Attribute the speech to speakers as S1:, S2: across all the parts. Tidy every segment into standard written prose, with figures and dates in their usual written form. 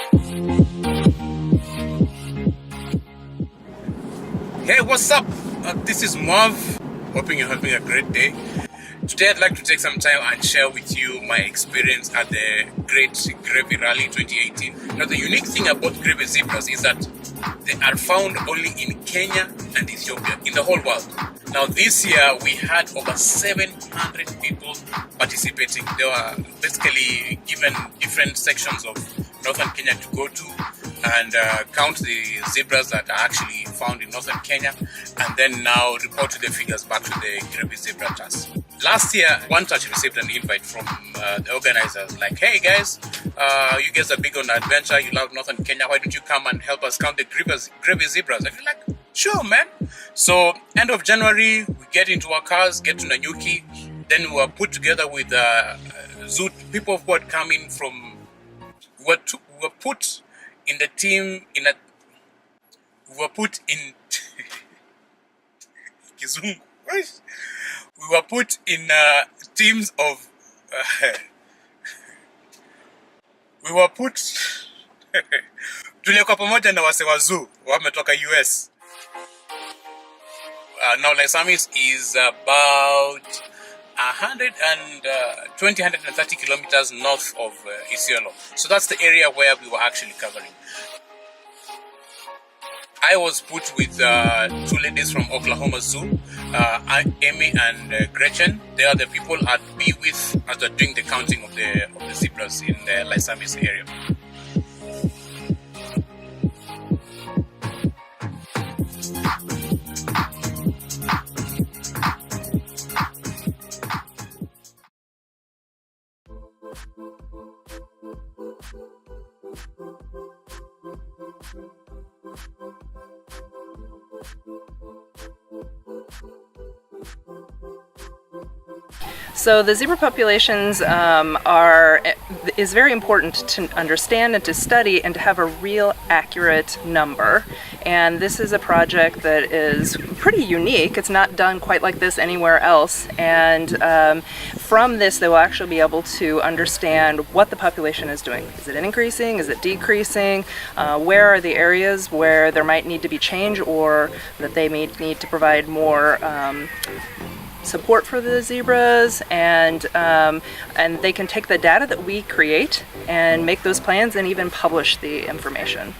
S1: Hey, what's up? This is Marv. Hoping you're having a great day. Today I'd like to take some time and share with you my experience at the Great Grevy Rally 2018. Now, the unique thing about Grevy zebras is that they are found only in Kenya and Ethiopia, in the whole world. Now, this year we had over 700 people participating. They were basically given different sections of northern Kenya to go to and count the zebras that are actually found in northern Kenya, and then now report the figures back to the Grevy Zebra Trust. Last year, One Touch received an invite from the organizers, like, hey guys, you guys are big on adventure, you love northern Kenya, why don't you come and help us count the Grevy zebras? I feel like, sure man. So end of January, we get into our cars, get to Nanyuki, then we were put together with zoo people who had come in from, we were put in the team, we were put in Kizungu. We were put in teams of we were put tulikuwa pamoja na wase wa zoo wametoka US. Now Laisamis is about 130 kilometers north of Isiolo. So that's the area where we were actually covering. I was put with two ladies from Oklahoma Zoo, Amy and Gretchen. They are the people I'd be with as they're doing the counting of the zebras in the Laisamis area.
S2: So the zebra populations is very important to understand and to study and to have a real accurate number. And this is a project that is pretty unique. It's not done quite like this anywhere else. And from this, they will actually be able to understand what the population is doing. Is it increasing? Is it decreasing? Where are the areas where there might need to be change, or that they may need to provide more support for the zebras, and they can take the data that we create and make those plans and even publish the information.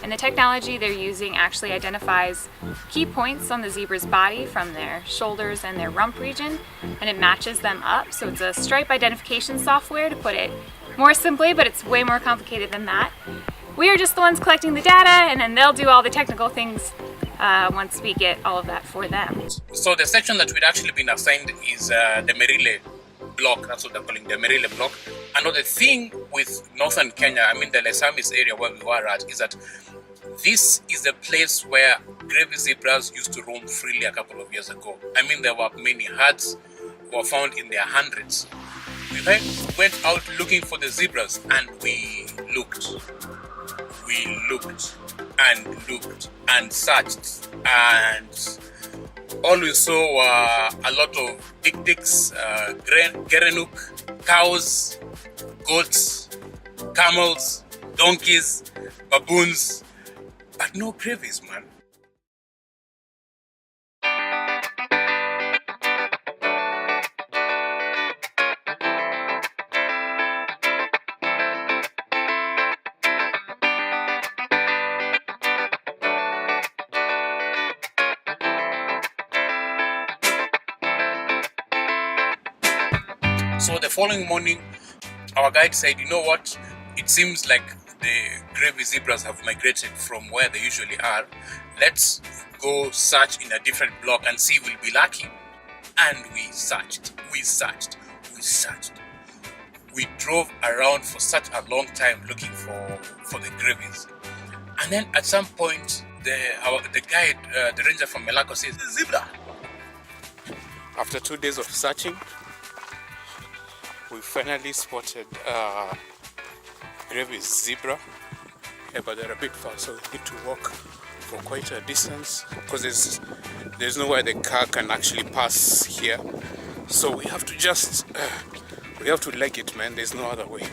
S3: And the technology they're using actually identifies key points on the zebra's body from their shoulders and their rump region, and it matches them up. So it's a stripe identification software, to put it more simply, but it's way more complicated than that. We are just the ones collecting the data, and then they'll do all the technical things once we get all of that for them.
S1: So the section that we'd actually been assigned is the Merile block. That's what they're calling the Merile block. Another thing with northern Kenya, I mean the Laisamis area where we were at, is that this is the place where Grevy zebras used to roam freely a couple of years ago. I mean, there were many herds were found in their hundreds. We went out looking for the zebras, and we looked and looked and searched, and all we saw were a lot of tic-tics, gerenuk, cows, goats, camels, donkeys, baboons, but no Grevies, man. So the following morning, our guide said, you know what, it seems like the Grevy zebras have migrated from where they usually are. Let's go search in a different block and see if we'll be lucky. And we searched. We drove around for such a long time looking for the Grevies. And then at some point, the guide, the ranger from Melako, says, zebra. After 2 days of searching, we finally spotted Grevy zebra. Yeah, but they're a bit far, so we need to walk for quite a distance because there's nowhere the car can actually pass here. So we have to just we have to leg it, man. There's no other way.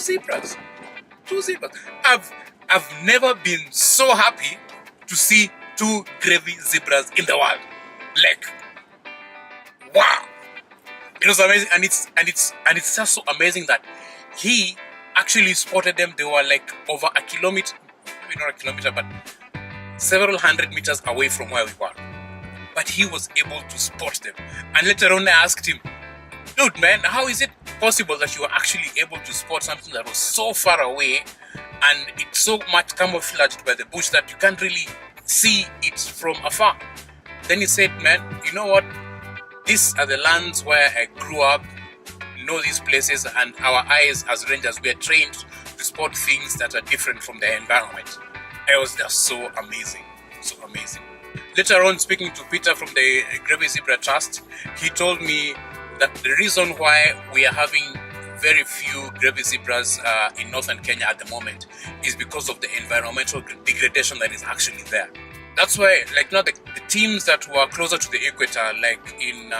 S1: zebras. Two zebras. I've never been so happy to see two Grevy zebras in the world. Like, wow! It was amazing, and it's just so amazing that he actually spotted them. They were like over a kilometer, maybe not a kilometer, but several hundred meters away from where we were. But he was able to spot them. And later on, I asked him, dude, man, how is it possible that you were actually able to spot something that was so far away and it's so much camouflaged by the bush that you can't really see it from afar? Then he said, man, you know what? These are the lands where I grew up, know these places, and our eyes as rangers, we are trained to spot things that are different from the environment. It was just so amazing, so amazing. Later on, speaking to Peter from the Grevy Zebra Trust, he told me that the reason why we are having very few Grevy zebras in northern Kenya at the moment is because of the environmental degradation that is actually there. That's why, like, the teams that were closer to the equator, like in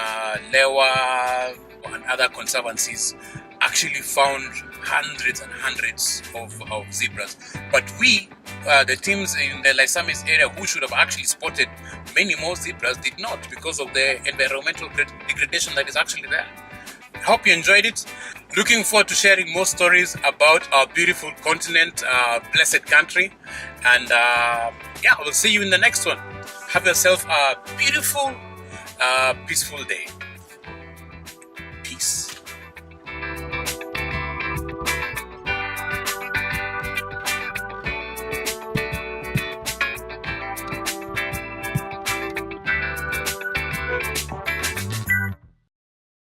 S1: Lewa and other conservancies, actually found hundreds and hundreds of zebras. But we, the teams in the Lysamis area who should have actually spotted many more zebras, did not, because of the environmental degradation that is actually there. I hope you enjoyed it. Looking forward to sharing more stories about our beautiful continent, blessed country. And yeah, we'll see you in the next one. Have yourself a beautiful, peaceful day.